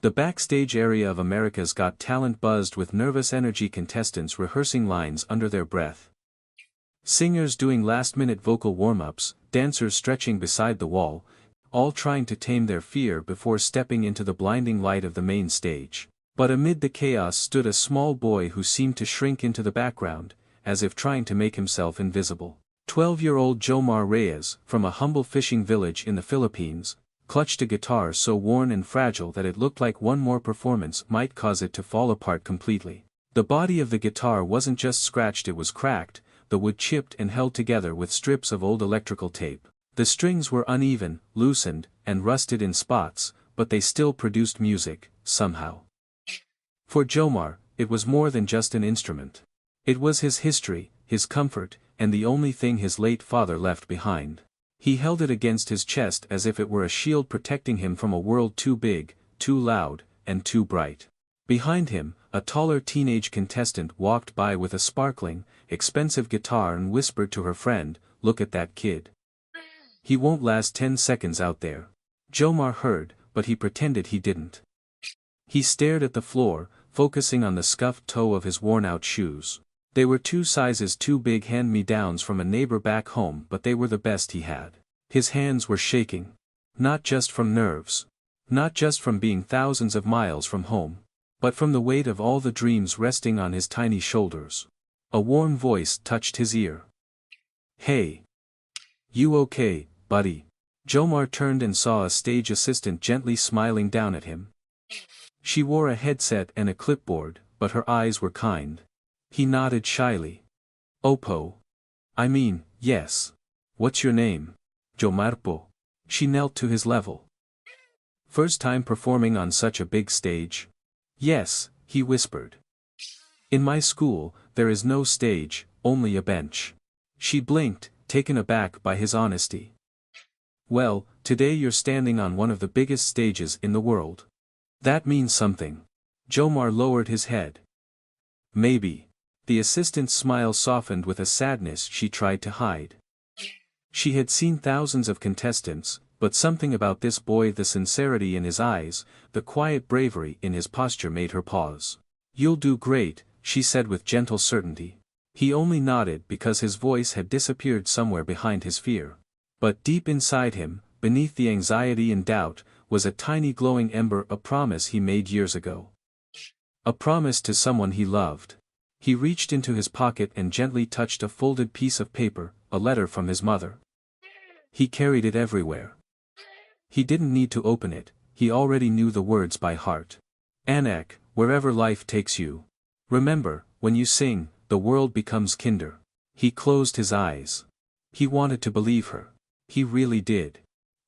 The backstage area of America's Got Talent buzzed with nervous energy, contestants rehearsing lines under their breath. Singers doing last-minute vocal warm-ups, dancers stretching beside the wall, all trying to tame their fear before stepping into the blinding light of the main stage. But amid the chaos stood a small boy who seemed to shrink into the background, as if trying to make himself invisible. 12-year-old Jomar Reyes, from a humble fishing village in the Philippines, clutched a guitar so worn and fragile that it looked like one more performance might cause it to fall apart completely. The body of the guitar wasn't just scratched, it was cracked, the wood chipped and held together with strips of old electrical tape. The strings were uneven, loosened, and rusted in spots, but they still produced music, somehow. For Jomar, it was more than just an instrument. It was his history, his comfort, and the only thing his late father left behind. He held it against his chest as if it were a shield protecting him from a world too big, too loud, and too bright. Behind him, a taller teenage contestant walked by with a sparkling, expensive guitar and whispered to her friend, "Look at that kid. He won't last 10 seconds out there." Jomar heard, but he pretended he didn't. He stared at the floor, focusing on the scuffed toe of his worn-out shoes. They were 2 sizes too big, hand-me-downs from a neighbor back home, but they were the best he had. His hands were shaking. Not just from nerves. Not just from being thousands of miles from home. But from the weight of all the dreams resting on his tiny shoulders. A warm voice touched his ear. "Hey. You okay, buddy?" Jomar turned and saw a stage assistant gently smiling down at him. She wore a headset and a clipboard, but her eyes were kind. He nodded shyly. "Opo. I mean, yes. What's your name?" "Jomarpo." She knelt to his level. "First time performing on such a big stage?" "Yes," he whispered. "In my school, there is no stage, only a bench." She blinked, taken aback by his honesty. "Well, today you're standing on one of the biggest stages in the world. That means something." Jomar lowered his head. "Maybe." The assistant's smile softened with a sadness she tried to hide. She had seen thousands of contestants, but something about this boy, the sincerity in his eyes, the quiet bravery in his posture, made her pause. "You'll do great," she said with gentle certainty. He only nodded because his voice had disappeared somewhere behind his fear. But deep inside him, beneath the anxiety and doubt, was a tiny glowing ember, a promise he made years ago. A promise to someone he loved. He reached into his pocket and gently touched a folded piece of paper, a letter from his mother. He carried it everywhere. He didn't need to open it, he already knew the words by heart. "Anak, wherever life takes you. Remember, when you sing, the world becomes kinder." He closed his eyes. He wanted to believe her. He really did.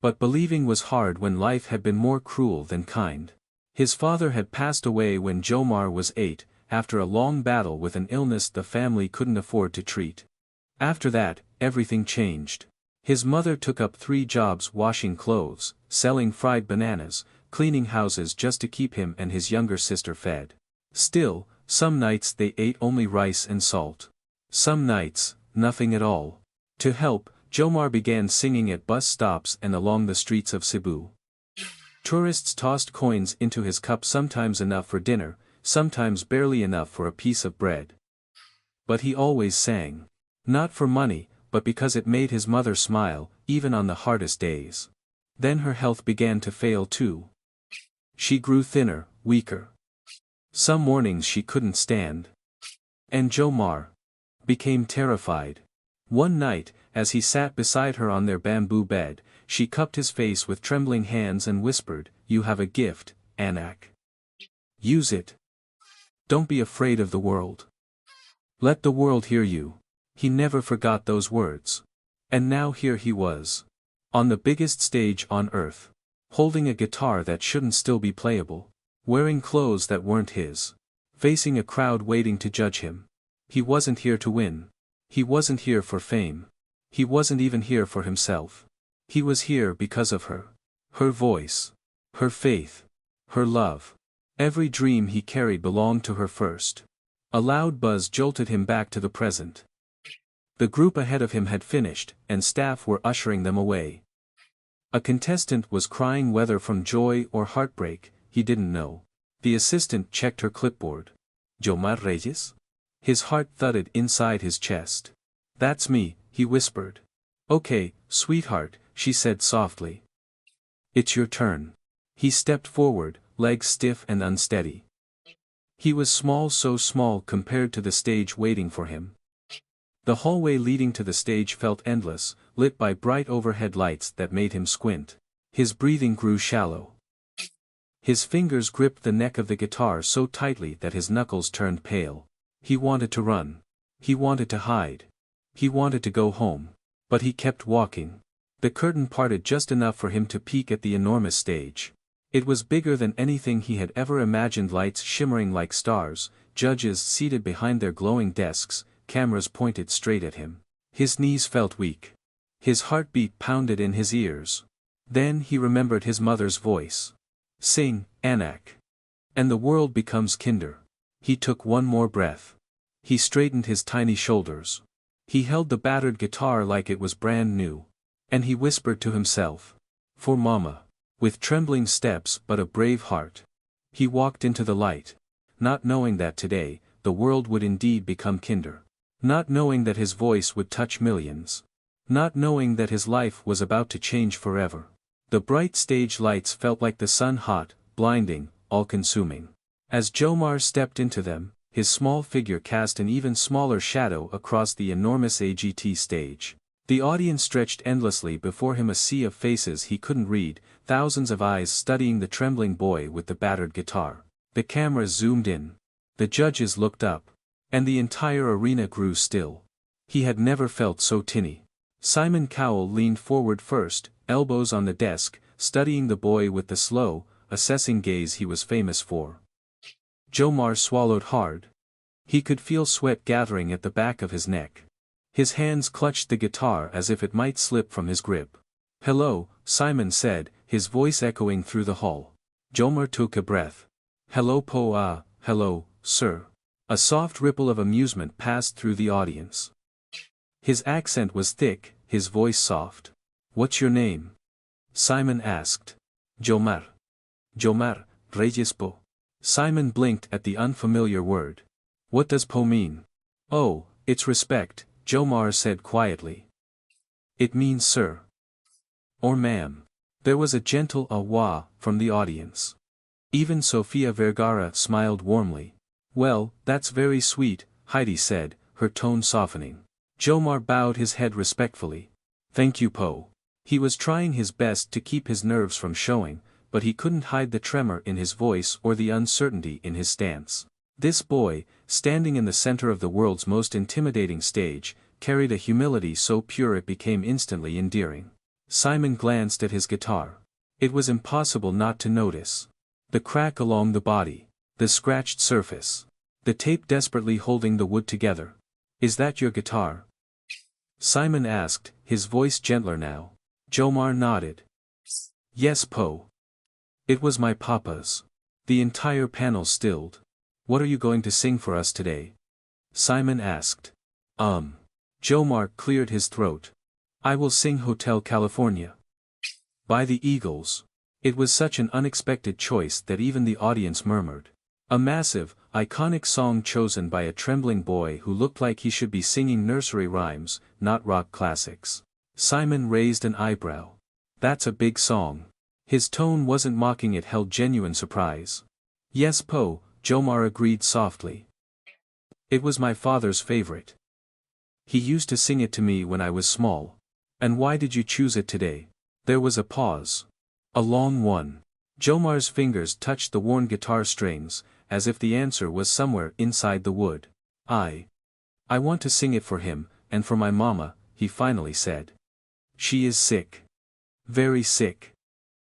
But believing was hard when life had been more cruel than kind. His father had passed away when Jomar was 8, after a long battle with an illness the family couldn't afford to treat. After that, everything changed. His mother took up 3 jobs, washing clothes, selling fried bananas, cleaning houses, just to keep him and his younger sister fed. Still, some nights they ate only rice and salt. Some nights, nothing at all. To help, Jomar began singing at bus stops and along the streets of Cebu. Tourists tossed coins into his cup, sometimes enough for dinner, sometimes barely enough for a piece of bread. But he always sang. Not for money, but because it made his mother smile, even on the hardest days. Then her health began to fail too. She grew thinner, weaker. Some mornings she couldn't stand. And Jomar became terrified. One night, as he sat beside her on their bamboo bed, she cupped his face with trembling hands and whispered, "You have a gift, Anak. Use it. Don't be afraid of the world. Let the world hear you." He never forgot those words. And now here he was. On the biggest stage on earth. Holding a guitar that shouldn't still be playable. Wearing clothes that weren't his. Facing a crowd waiting to judge him. He wasn't here to win. He wasn't here for fame. He wasn't even here for himself. He was here because of her. Her voice. Her faith. Her love. Every dream he carried belonged to her first. A loud buzz jolted him back to the present. The group ahead of him had finished, and staff were ushering them away. A contestant was crying, whether from joy or heartbreak, he didn't know. The assistant checked her clipboard. Jomar Reyes? His heart thudded inside his chest. That's me, he whispered. Okay, sweetheart, she said softly. It's your turn. He stepped forward, legs stiff and unsteady. He was small, so small compared to the stage waiting for him. The hallway leading to the stage felt endless, lit by bright overhead lights that made him squint. His breathing grew shallow. His fingers gripped the neck of the guitar so tightly that his knuckles turned pale. He wanted to run. He wanted to hide. He wanted to go home. But he kept walking. The curtain parted just enough for him to peek at the enormous stage. It was bigger than anything he had ever imagined, lights shimmering like stars, judges seated behind their glowing desks, cameras pointed straight at him. His knees felt weak. His heartbeat pounded in his ears. Then he remembered his mother's voice. Sing, Anak. And the world becomes kinder. He took one more breath. He straightened his tiny shoulders. He held the battered guitar like it was brand new. And he whispered to himself. For Mama. With trembling steps but a brave heart. He walked into the light. Not knowing that today, the world would indeed become kinder. Not knowing that his voice would touch millions. Not knowing that his life was about to change forever. The bright stage lights felt like the sun, hot, blinding, all-consuming. As Jomar stepped into them, his small figure cast an even smaller shadow across the enormous AGT stage. The audience stretched endlessly before him, a sea of faces he couldn't read, thousands of eyes studying the trembling boy with the battered guitar. The cameras zoomed in. The judges looked up. And the entire arena grew still. He had never felt so tinny. Simon Cowell leaned forward first, elbows on the desk, studying the boy with the slow, assessing gaze he was famous for. Jomar swallowed hard. He could feel sweat gathering at the back of his neck. His hands clutched the guitar as if it might slip from his grip. Hello, Simon said, his voice echoing through the hall. Jomar took a breath. Hello Po, hello, sir. A soft ripple of amusement passed through the audience. His accent was thick, his voice soft. What's your name? Simon asked. Jomar. Jomar, Reyes Po. Simon blinked at the unfamiliar word. What does Po mean? Oh, it's respect, Jomar said quietly. It means sir. Or ma'am. There was a gentle wah from the audience. Even Sofia Vergara smiled warmly. Well, that's very sweet, Heidi said, her tone softening. Jomar bowed his head respectfully. Thank you Po. He was trying his best to keep his nerves from showing, but he couldn't hide the tremor in his voice or the uncertainty in his stance. This boy, standing in the center of the world's most intimidating stage, carried a humility so pure it became instantly endearing. Simon glanced at his guitar. It was impossible not to notice. The crack along the body. The scratched surface. The tape desperately holding the wood together. Is that your guitar? Simon asked, his voice gentler now. Jomar nodded. Yes Po. It was my papa's. The entire panel stilled. What are you going to sing for us today? Simon asked. Jomar cleared his throat. I will sing Hotel California. By the Eagles. It was such an unexpected choice that even the audience murmured. A massive, iconic song chosen by a trembling boy who looked like he should be singing nursery rhymes, not rock classics. Simon raised an eyebrow. That's a big song. His tone wasn't mocking, it held genuine surprise. Yes Po, Jomar agreed softly. It was my father's favorite. He used to sing it to me when I was small. And why did you choose it today? There was a pause. A long one. Jomar's fingers touched the worn guitar strings, as if the answer was somewhere inside the wood. I want to sing it for him, and for my mama, he finally said. She is sick. Very sick.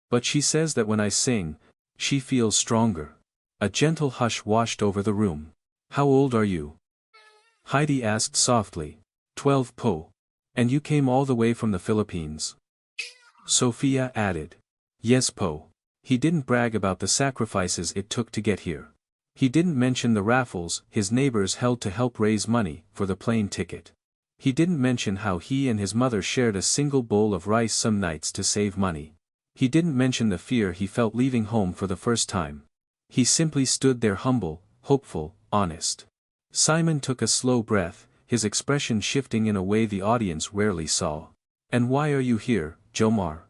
But she says that when I sing, she feels stronger. A gentle hush washed over the room. How old are you? Heidi asked softly. 12 Po. And you came all the way from the Philippines? Sophia added. Yes Po. He didn't brag about the sacrifices it took to get here. He didn't mention the raffles his neighbors held to help raise money for the plane ticket. He didn't mention how he and his mother shared a single bowl of rice some nights to save money. He didn't mention the fear he felt leaving home for the first time. He simply stood there humble, hopeful, honest. Simon took a slow breath, his expression shifting in a way the audience rarely saw. "And why are you here, Jomar?"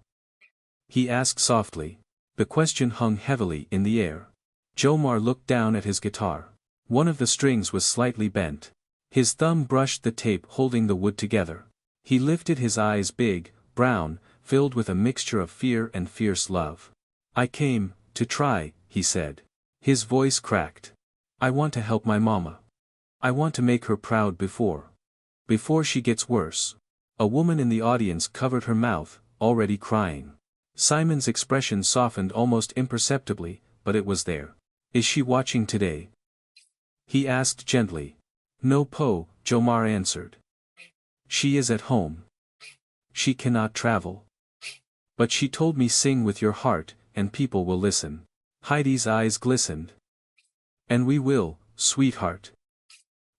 he asked softly. The question hung heavily in the air. Jomar looked down at his guitar. One of the strings was slightly bent. His thumb brushed the tape holding the wood together. He lifted his eyes big, brown, filled with a mixture of fear and fierce love. "I came to try," he said. His voice cracked. "I want to help my mama. I want to make her proud before she gets worse." A woman in the audience covered her mouth, already crying. Simon's expression softened almost imperceptibly, but it was there. "Is she watching today?" he asked gently. "No po," Jomar answered. "She is at home. She cannot travel. But she told me sing with your heart, and people will listen." Heidi's eyes glistened. "And we will, sweetheart.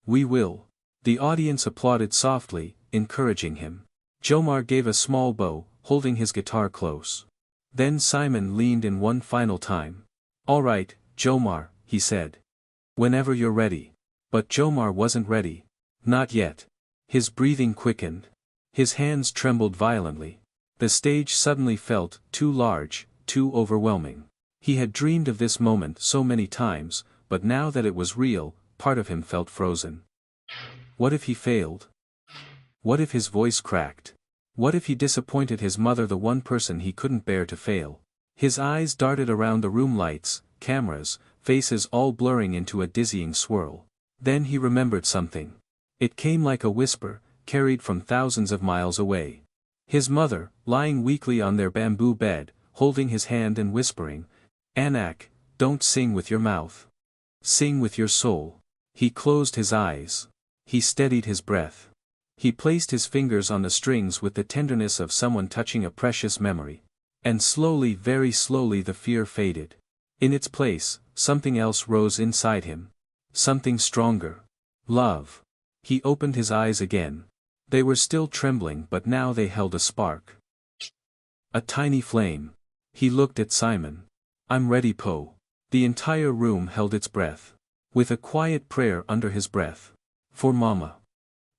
We will." The audience applauded softly, encouraging him. Jomar gave a small bow, holding his guitar close. Then Simon leaned in one final time. "All right, Jomar," he said. "Whenever you're ready." But Jomar wasn't ready. Not yet. His breathing quickened. His hands trembled violently. The stage suddenly felt too large, too overwhelming. He had dreamed of this moment so many times, but now that it was real, part of him felt frozen. What if he failed? What if his voice cracked? What if he disappointed his mother, the one person he couldn't bear to fail? His eyes darted around the room, lights, cameras, faces all blurring into a dizzying swirl. Then he remembered something. It came like a whisper, carried from thousands of miles away. His mother, lying weakly on their bamboo bed, holding his hand and whispering, "Anak, don't sing with your mouth. Sing with your soul." He closed his eyes. He steadied his breath. He placed his fingers on the strings with the tenderness of someone touching a precious memory. And slowly, very slowly, the fear faded. In its place, something else rose inside him. Something stronger. Love. He opened his eyes again. They were still trembling, but now they held a spark. A tiny flame. He looked at Simon. "I'm ready, Po." The entire room held its breath. With a quiet prayer under his breath. "For Mama.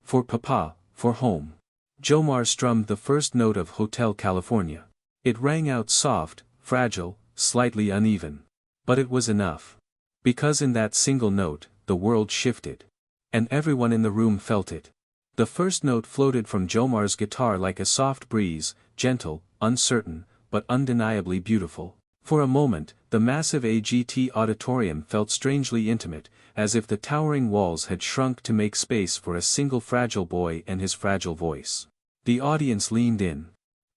For Papa, for home." Jomar strummed the first note of Hotel California. It rang out soft, fragile, slightly uneven. But it was enough. Because in that single note, the world shifted. And everyone in the room felt it. The first note floated from Jomar's guitar like a soft breeze, gentle, uncertain, but undeniably beautiful. For a moment, the massive AGT auditorium felt strangely intimate, as if the towering walls had shrunk to make space for a single fragile boy and his fragile voice. The audience leaned in.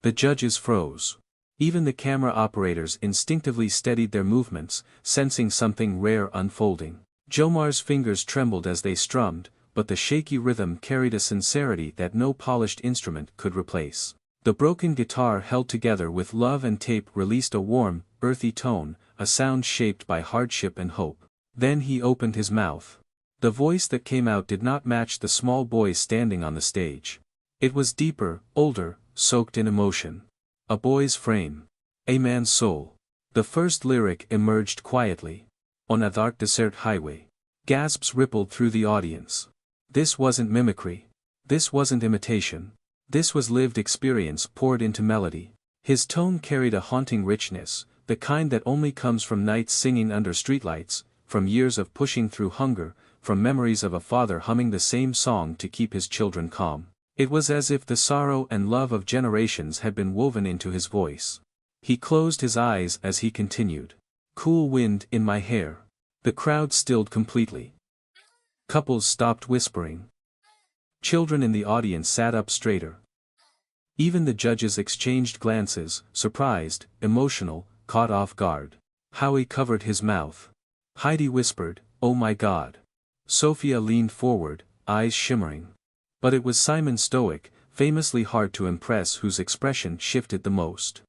The judges froze. Even the camera operators instinctively steadied their movements, sensing something rare unfolding. Jomar's fingers trembled as they strummed, but the shaky rhythm carried a sincerity that no polished instrument could replace. The broken guitar held together with love and tape released a warm, earthy tone, a sound shaped by hardship and hope. Then he opened his mouth. The voice that came out did not match the small boy standing on the stage. It was deeper, older, soaked in emotion. A boy's frame. A man's soul. The first lyric emerged quietly. On a dark desert highway. Gasps rippled through the audience. This wasn't mimicry. This wasn't imitation. This was lived experience poured into melody. His tone carried a haunting richness, the kind that only comes from nights singing under streetlights, from years of pushing through hunger, from memories of a father humming the same song to keep his children calm. It was as if the sorrow and love of generations had been woven into his voice. He closed his eyes as he continued. "Cool wind in my hair." The crowd stilled completely. Couples stopped whispering. Children in the audience sat up straighter. Even the judges exchanged glances, surprised, emotional, caught off guard. Howie covered his mouth. Heidi whispered, "Oh my God." Sophia leaned forward, eyes shimmering. But it was Simon, stoic, famously hard to impress, whose expression shifted the most.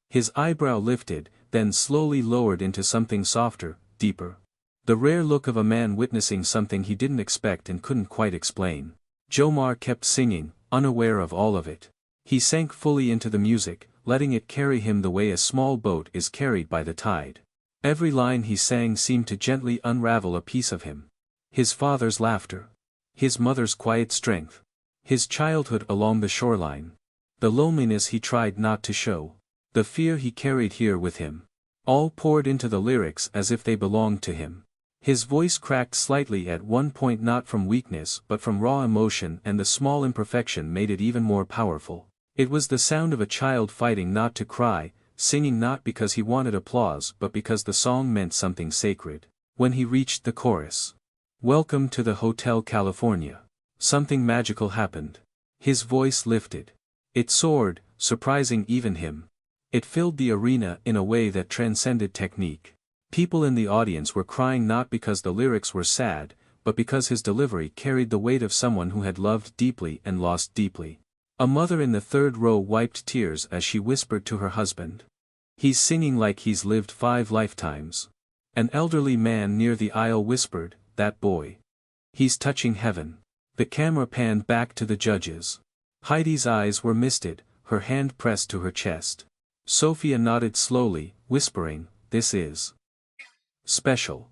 His eyebrow lifted, then slowly lowered into something softer, deeper. The rare look of a man witnessing something he didn't expect and couldn't quite explain. Jomar kept singing, unaware of all of it. He sank fully into the music, letting it carry him the way a small boat is carried by the tide. Every line he sang seemed to gently unravel a piece of him. His father's laughter. His mother's quiet strength. His childhood along the shoreline. The loneliness he tried not to show. The fear he carried here with him. All poured into the lyrics as if they belonged to him. His voice cracked slightly at one point, not from weakness but from raw emotion, and the small imperfection made it even more powerful. It was the sound of a child fighting not to cry, singing not because he wanted applause but because the song meant something sacred. When he reached the chorus, "Welcome to the Hotel California," something magical happened. His voice lifted. It soared, surprising even him. It filled the arena in a way that transcended technique. People in the audience were crying not because the lyrics were sad, but because his delivery carried the weight of someone who had loved deeply and lost deeply. A mother in the third row wiped tears as she whispered to her husband, "He's singing like he's lived 5 lifetimes." An elderly man near the aisle whispered, "That boy. He's touching heaven." The camera panned back to the judges. Heidi's eyes were misted, her hand pressed to her chest. Sophia nodded slowly, whispering, "This is special.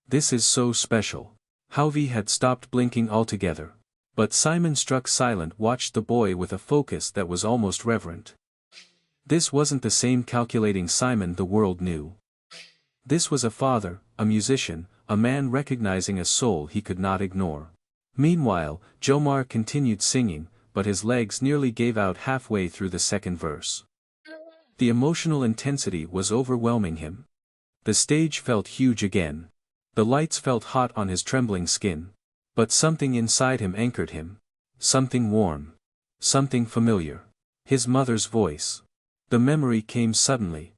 This is so special." Harvey had stopped blinking altogether. But Simon, struck silent, watched the boy with a focus that was almost reverent. This wasn't the same calculating Simon the world knew. This was a father, a musician, a man recognizing a soul he could not ignore. Meanwhile, Jomar continued singing, but his legs nearly gave out halfway through the second verse. The emotional intensity was overwhelming him. The stage felt huge again. The lights felt hot on his trembling skin. But something inside him anchored him. Something warm. Something familiar. His mother's voice. The memory came suddenly.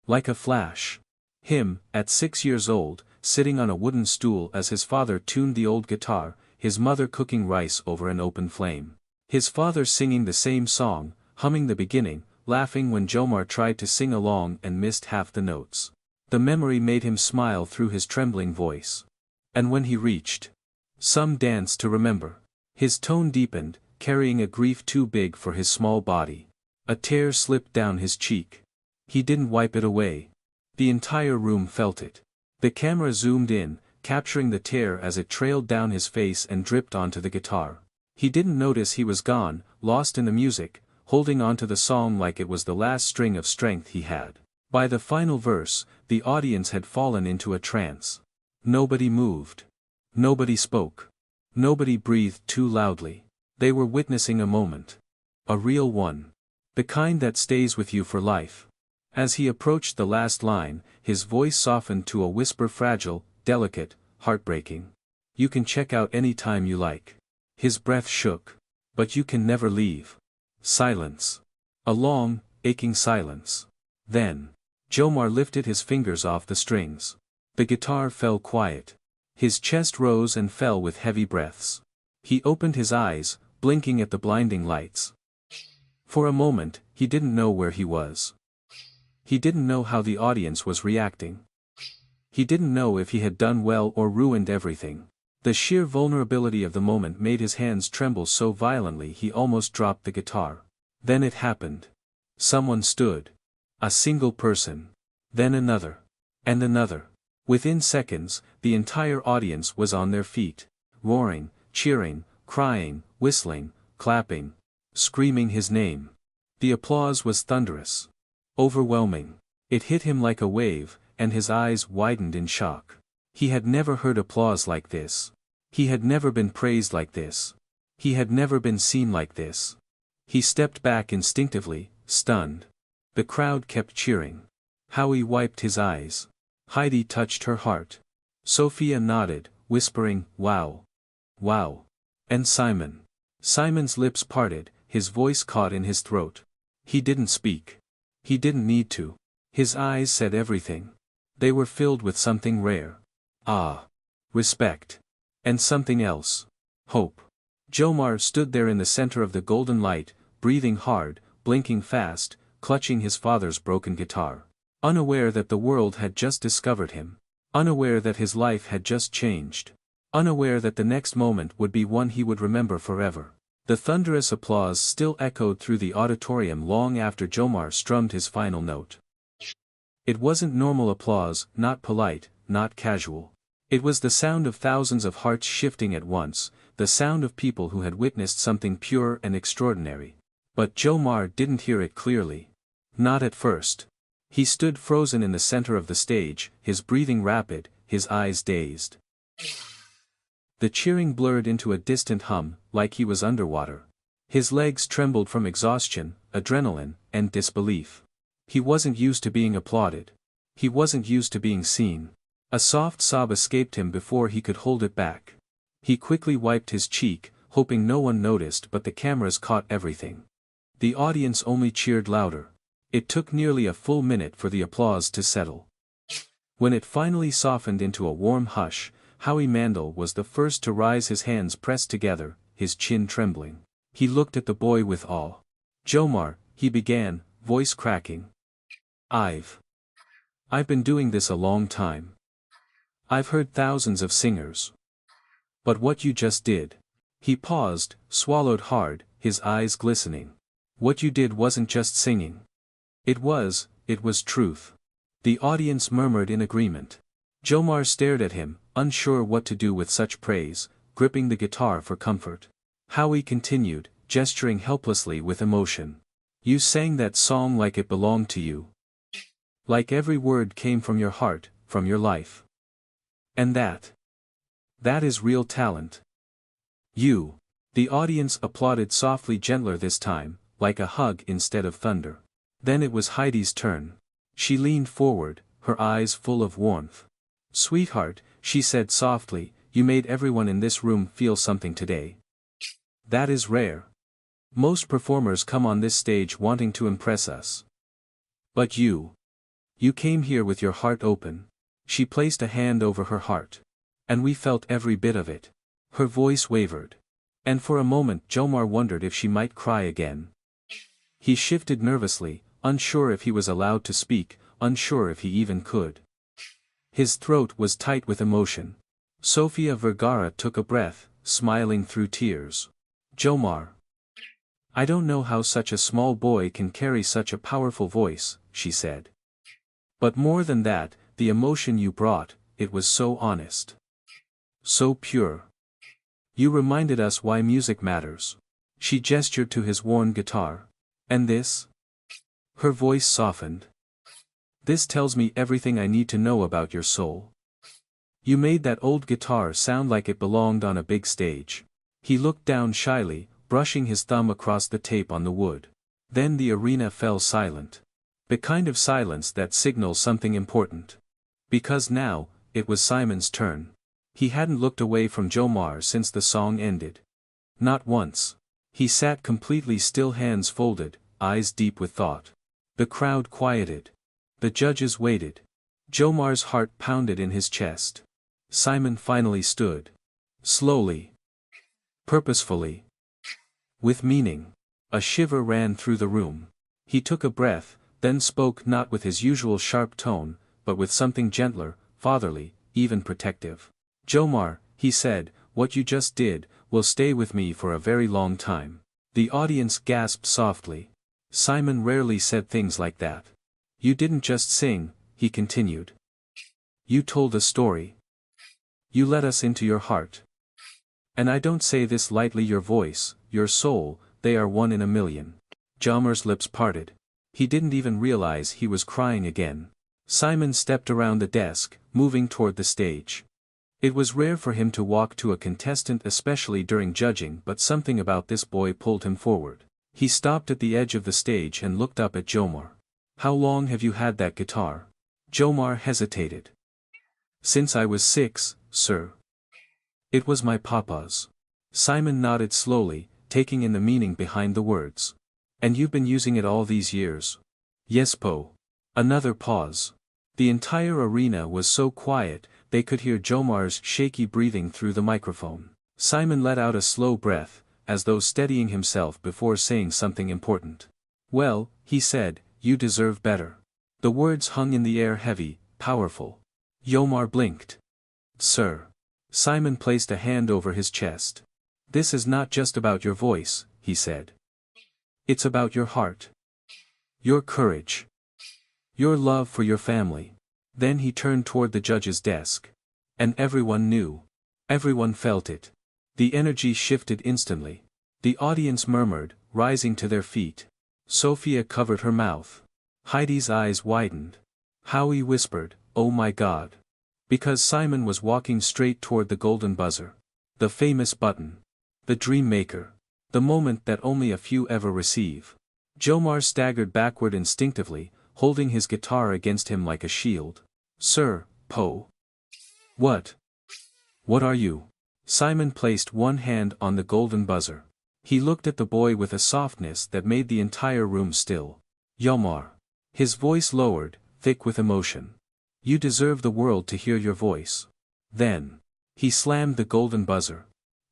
Like a flash. Him, at 6 years old, sitting on a wooden stool as his father tuned the old guitar, his mother cooking rice over an open flame. His father singing the same song, humming the beginning, laughing when Jomar tried to sing along and missed half the notes. The memory made him smile through his trembling voice. And when he reached "Some Dance to Remember," his tone deepened, carrying a grief too big for his small body. A tear slipped down his cheek. He didn't wipe it away. The entire room felt it. The camera zoomed in, capturing the tear as it trailed down his face and dripped onto the guitar. He didn't notice he was gone, lost in the music, holding onto the song like it was the last string of strength he had. By the final verse, the audience had fallen into a trance. Nobody moved. Nobody spoke. Nobody breathed too loudly. They were witnessing a moment. A real one. The kind that stays with you for life. As he approached the last line, his voice softened to a whisper, fragile, delicate, heartbreaking. "You can check out any time you like." His breath shook. "But you can never leave." Silence. A long, aching silence. Then Jomar lifted his fingers off the strings. The guitar fell quiet. His chest rose and fell with heavy breaths. He opened his eyes, blinking at the blinding lights. For a moment, he didn't know where he was. He didn't know how the audience was reacting. He didn't know if he had done well or ruined everything. The sheer vulnerability of the moment made his hands tremble so violently he almost dropped the guitar. Then it happened. Someone stood. A single person. Then another. And another. Within seconds, the entire audience was on their feet. Roaring, cheering, crying, whistling, clapping, screaming his name. The applause was thunderous. Overwhelming. It hit him like a wave, and his eyes widened in shock. He had never heard applause like this. He had never been praised like this. He had never been seen like this. He stepped back instinctively, stunned. The crowd kept cheering. Howie wiped his eyes. Heidi touched her heart. Sophia nodded, whispering, "Wow. Wow." And Simon. Simon's lips parted, his voice caught in his throat. He didn't speak. He didn't need to. His eyes said everything. They were filled with something rare. Ah. Respect. And something else. Hope. Jomar stood there in the center of the golden light, breathing hard, blinking fast, clutching his father's broken guitar. Unaware that the world had just discovered him. Unaware that his life had just changed. Unaware that the next moment would be one he would remember forever. The thunderous applause still echoed through the auditorium long after Jomar strummed his final note. It wasn't normal applause, not polite, not casual. It was the sound of thousands of hearts shifting at once, the sound of people who had witnessed something pure and extraordinary. But Jomar didn't hear it clearly. Not at first. He stood frozen in the center of the stage, his breathing rapid, his eyes dazed. The cheering blurred into a distant hum, like he was underwater. His legs trembled from exhaustion, adrenaline, and disbelief. He wasn't used to being applauded. He wasn't used to being seen. A soft sob escaped him before he could hold it back. He quickly wiped his cheek, hoping no one noticed, but the cameras caught everything. The audience only cheered louder. It took nearly a full minute for the applause to settle. When it finally softened into a warm hush, Howie Mandel was the first to rise, his hands pressed together, his chin trembling. He looked at the boy with awe. "Jomar," he began, voice cracking. I've been doing this a long time. I've heard thousands of singers. But what you just did." He paused, swallowed hard, his eyes glistening. "What you did wasn't just singing. It was truth." The audience murmured in agreement. Jomar stared at him, unsure what to do with such praise, gripping the guitar for comfort. Howie continued, gesturing helplessly with emotion. "You sang that song like it belonged to you. Like every word came from your heart, from your life. And that is real talent. The audience applauded softly, gentler this time, like a hug instead of thunder. Then it was Heidi's turn. She leaned forward, her eyes full of warmth. "Sweetheart," she said softly, "you made everyone in this room feel something today. That is rare. Most performers come on this stage wanting to impress us. But you came here with your heart open." She placed a hand over her heart. "And we felt every bit of it." Her voice wavered. And for a moment Jomar wondered if she might cry again. He shifted nervously, unsure if he was allowed to speak, unsure if he even could. His throat was tight with emotion. Sofia Vergara took a breath, smiling through tears. "Jomar, I don't know how such a small boy can carry such a powerful voice," she said. "But more than that, the emotion you brought, it was so honest. So pure. You reminded us why music matters." She gestured to his worn guitar. "And this?" Her voice softened. "This tells me everything I need to know about your soul. You made that old guitar sound like it belonged on a big stage." He looked down shyly, brushing his thumb across the tape on the wood. Then the arena fell silent. The kind of silence that signals something important. Because now, it was Simon's turn. He hadn't looked away from Jomar since the song ended. Not once. He sat completely still, hands folded, eyes deep with thought. The crowd quieted. The judges waited. Jomar's heart pounded in his chest. Simon finally stood. Slowly. Purposefully. With meaning. A shiver ran through the room. He took a breath, then spoke, not with his usual sharp tone, but with something gentler, fatherly, even protective. "Jomar," he said, "what you just did, will stay with me for a very long time." The audience gasped softly. Simon rarely said things like that. "You didn't just sing," he continued. "You told a story. You let us into your heart. And I don't say this lightly, your voice, your soul, they are one in a million." Jomar's lips parted. He didn't even realize he was crying again. Simon stepped around the desk, moving toward the stage. It was rare for him to walk to a contestant, especially during judging, but something about this boy pulled him forward. He stopped at the edge of the stage and looked up at Jomar. "How long have you had that guitar?" Jomar hesitated. "Since I was 6, sir. It was my papa's." Simon nodded slowly, taking in the meaning behind the words. "And you've been using it all these years?" "Yes, po." Another pause. The entire arena was so quiet, they could hear Jomar's shaky breathing through the microphone. Simon let out a slow breath, as though steadying himself before saying something important. "Well," he said, "you deserve better." The words hung in the air, heavy, powerful. Jomar blinked. "Sir." Simon placed a hand over his chest. This is not just about your voice, he said. It's about your heart. Your courage. Your love for your family. Then he turned toward the judge's desk. And everyone knew. Everyone felt it. The energy shifted instantly. The audience murmured, rising to their feet. Sophia covered her mouth. Heidi's eyes widened. Howie whispered, "Oh my God." Because Simon was walking straight toward the golden buzzer. The famous button. The dream maker. The moment that only a few ever receive. Jomar staggered backward instinctively, holding his guitar against him like a shield. "Sir, Poe." "What? What are you?" Simon placed one hand on the golden buzzer. He looked at the boy with a softness that made the entire room still. "Jomar." His voice lowered, thick with emotion. "You deserve the world to hear your voice." Then. He slammed the golden buzzer.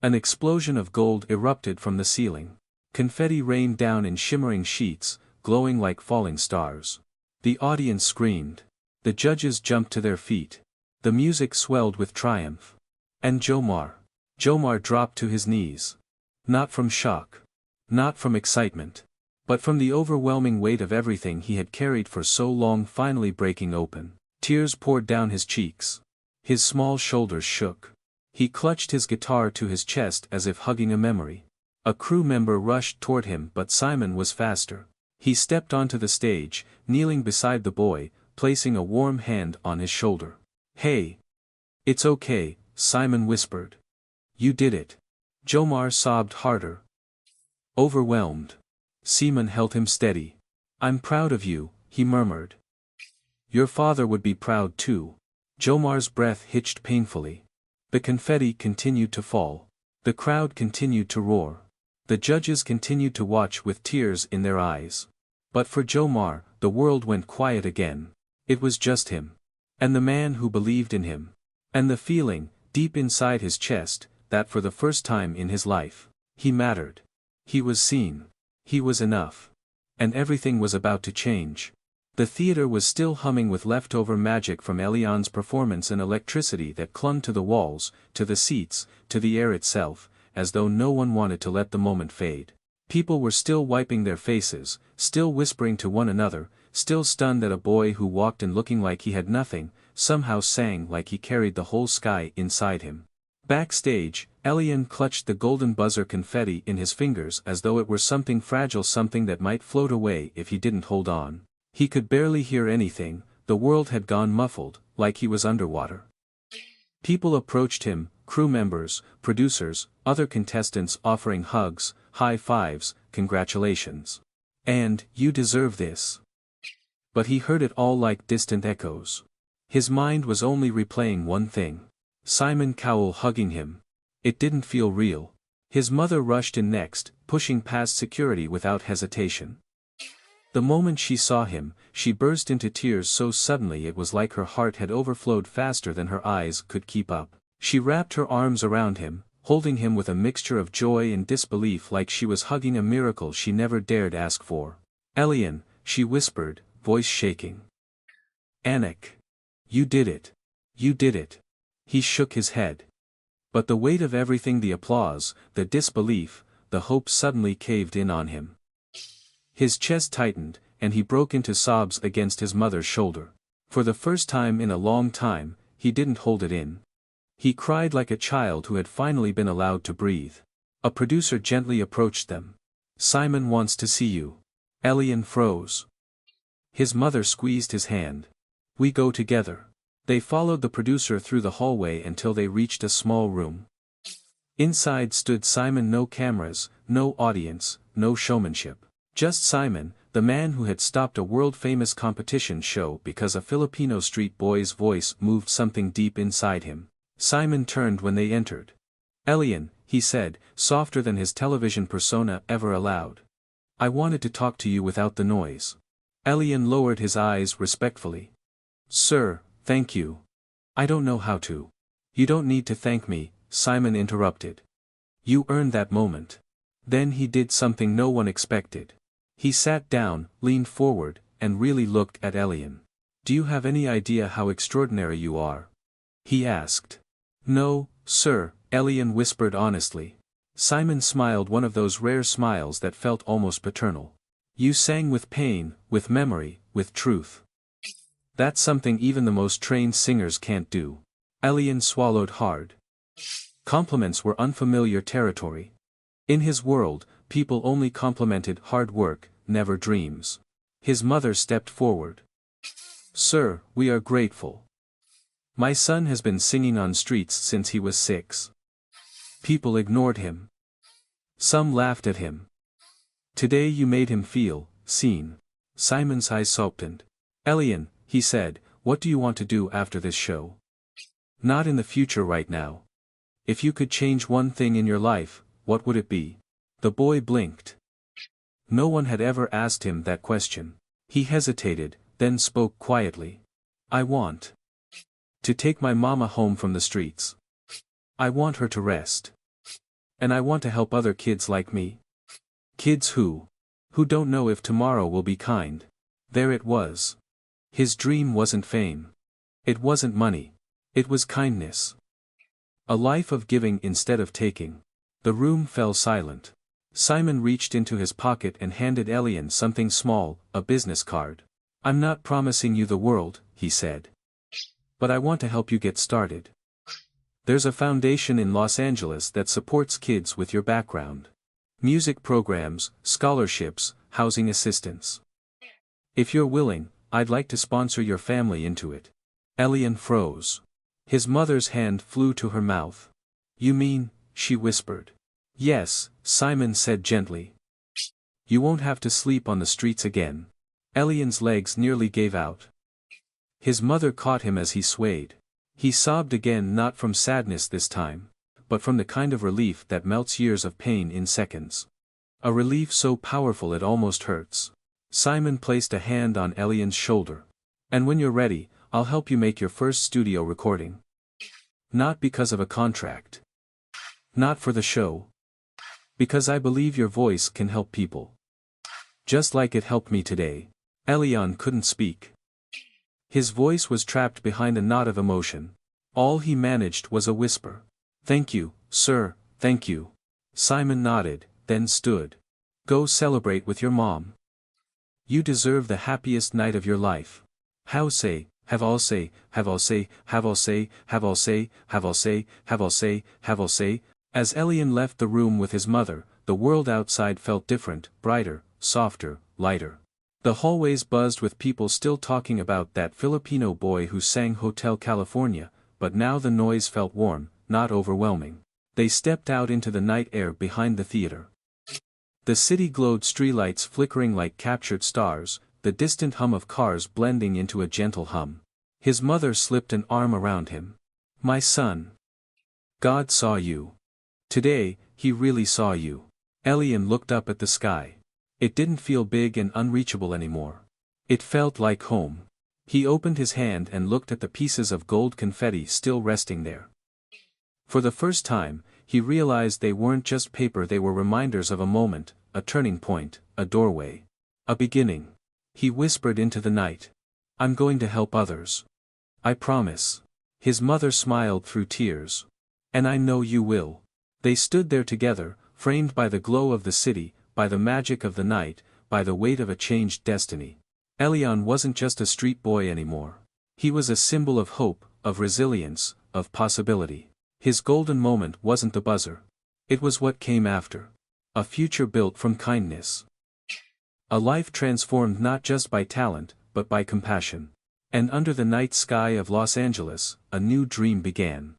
An explosion of gold erupted from the ceiling. Confetti rained down in shimmering sheets, glowing like falling stars. The audience screamed. The judges jumped to their feet. The music swelled with triumph. And Jomar. Jomar dropped to his knees. Not from shock. Not from excitement. But from the overwhelming weight of everything he had carried for so long finally breaking open. Tears poured down his cheeks. His small shoulders shook. He clutched his guitar to his chest as if hugging a memory. A crew member rushed toward him, but Simon was faster. He stepped onto the stage, kneeling beside the boy, placing a warm hand on his shoulder. "Hey. It's okay," Simon whispered. "You did it." Jomar sobbed harder. Overwhelmed. Simon held him steady. "I'm proud of you," he murmured. "Your father would be proud too." Jomar's breath hitched painfully. The confetti continued to fall. The crowd continued to roar. The judges continued to watch with tears in their eyes. But for Jomar, the world went quiet again. It was just him. And the man who believed in him. And the feeling, deep inside his chest, that for the first time in his life, he mattered. He was seen. He was enough. And everything was about to change. The theater was still humming with leftover magic from Elian's performance and electricity that clung to the walls, to the seats, to the air itself, as though no one wanted to let the moment fade. People were still wiping their faces, still whispering to one another, still stunned that a boy who walked in looking like he had nothing, somehow sang like he carried the whole sky inside him. Backstage, Elian clutched the golden buzzer confetti in his fingers as though it were something fragile, something that might float away if he didn't hold on. He could barely hear anything, the world had gone muffled, like he was underwater. People approached him, crew members, producers, other contestants offering hugs, high fives, congratulations. And, "You deserve this." But he heard it all like distant echoes. His mind was only replaying one thing. Simon Cowell hugging him. It didn't feel real. His mother rushed in next, pushing past security without hesitation. The moment she saw him, she burst into tears so suddenly it was like her heart had overflowed faster than her eyes could keep up. She wrapped her arms around him, holding him with a mixture of joy and disbelief like she was hugging a miracle she never dared ask for. "Elian," she whispered, voice shaking. "Anik. You did it. You did it." He shook his head. But the weight of everything, the applause, the disbelief, the hope suddenly caved in on him. His chest tightened, and he broke into sobs against his mother's shoulder. For the first time in a long time, he didn't hold it in. He cried like a child who had finally been allowed to breathe. A producer gently approached them. "Simon wants to see you." Elian froze. His mother squeezed his hand. "We go together." They followed the producer through the hallway until they reached a small room. Inside stood Simon, no cameras, no audience, no showmanship. Just Simon, the man who had stopped a world-famous competition show because a Filipino street boy's voice moved something deep inside him. Simon turned when they entered. "Elian," he said, softer than his television persona ever allowed. "I wanted to talk to you without the noise." Elian lowered his eyes respectfully. "Sir, thank you. I don't know how to." "You don't need to thank me," Simon interrupted. "You earned that moment." Then he did something no one expected. He sat down, leaned forward, and really looked at Elian. "Do you have any idea how extraordinary you are?" he asked. "No, sir," Elian whispered honestly. Simon smiled, one of those rare smiles that felt almost paternal. You sang with pain, with memory, with truth. That's something even the most trained singers can't do. Elian swallowed hard. Compliments were unfamiliar territory. In his world, people only complimented hard work, never dreams. His mother stepped forward. Sir, we are grateful. My son has been singing on streets since he was 6. People ignored him. Some laughed at him. Today you made him feel seen. Simon's eyes softened. Elian, he said, what do you want to do after this show? Not in the future right now. If you could change one thing in your life, what would it be? The boy blinked. No one had ever asked him that question. He hesitated, then spoke quietly. I want to take my mama home from the streets. I want her to rest. And I want to help other kids like me. Kids who don't know if tomorrow will be kind. There it was. His dream wasn't fame. It wasn't money. It was kindness. A life of giving instead of taking. The room fell silent. Simon reached into his pocket and handed Elian something small, a business card. I'm not promising you the world, he said. But I want to help you get started. There's a foundation in Los Angeles that supports kids with your background. Music programs, scholarships, housing assistance. If you're willing, I'd like to sponsor your family into it. Elian froze. His mother's hand flew to her mouth. You mean, she whispered. Yes, Simon said gently. You won't have to sleep on the streets again. Elian's legs nearly gave out. His mother caught him as he swayed. He sobbed again, not from sadness this time, but from the kind of relief that melts years of pain in seconds. A relief so powerful it almost hurts. Simon placed a hand on Elian's shoulder. And when you're ready, I'll help you make your first studio recording. Not because of a contract. Not for the show. Because I believe your voice can help people. Just like it helped me today. Elian couldn't speak. His voice was trapped behind a knot of emotion. All he managed was a whisper. Thank you, sir, thank you. Simon nodded, then stood. Go celebrate with your mom. You deserve the happiest night of your life. How say, have all say, have all say, have all say, have all say, have all say, have all say, have all say. As Elian left the room with his mother, the world outside felt different, brighter, softer, lighter. The hallways buzzed with people still talking about that Filipino boy who sang Hotel California, but now the noise felt warm, not overwhelming. They stepped out into the night air behind the theater. The city glowed, streetlights flickering like captured stars, the distant hum of cars blending into a gentle hum. His mother slipped an arm around him. My son. God saw you. Today, he really saw you. Elian looked up at the sky. It didn't feel big and unreachable anymore. It felt like home. He opened his hand and looked at the pieces of gold confetti still resting there. For the first time, he realized they weren't just paper, they were reminders of a moment, a turning point, a doorway. A beginning. He whispered into the night. I'm going to help others. I promise. His mother smiled through tears. And I know you will. They stood there together, framed by the glow of the city, by the magic of the night, by the weight of a changed destiny. Elian wasn't just a street boy anymore. He was a symbol of hope, of resilience, of possibility. His golden moment wasn't the buzzer. It was what came after. A future built from kindness. A life transformed not just by talent, but by compassion. And under the night sky of Los Angeles, a new dream began.